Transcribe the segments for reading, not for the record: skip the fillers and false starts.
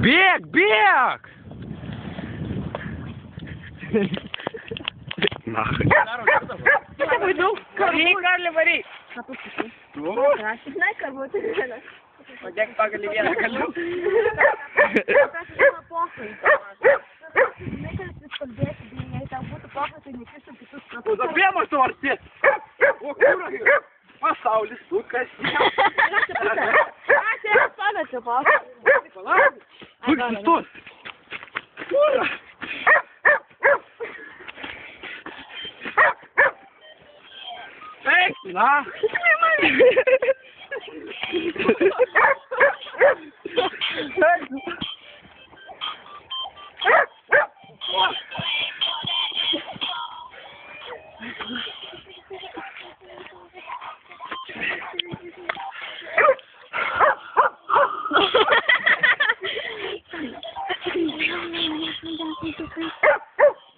Bėk, bėk! Nahai. Varyk, Karli, varyk. Žinai, kad būtų vienas. Padėk pagal į vieną galiu. Žinai, kad vis kalbėsi, jei tau būtų pokai, tai nekistum kitus kartus. Uzapėmas tu arti. O kūrai, pasaulis sukasi. Aš pamečiau pokai. Palauk. Kur sustos? Kūra. Eik, na.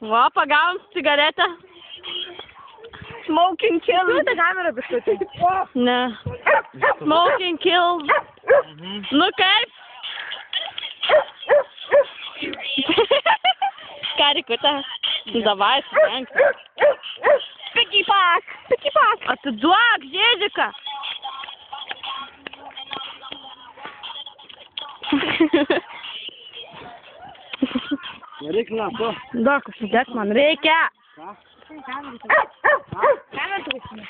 Va, pagavom cigaretę. Smoking kills. Tu tą kamerą biškutį. Ne. Smoking kills. Nu kaip? Karikutė. Davai, surenk. Piki pak. Atiduok, Žėžika. Nereik na, to. Duok, užsidėk man reikia. Kamerą turėsime.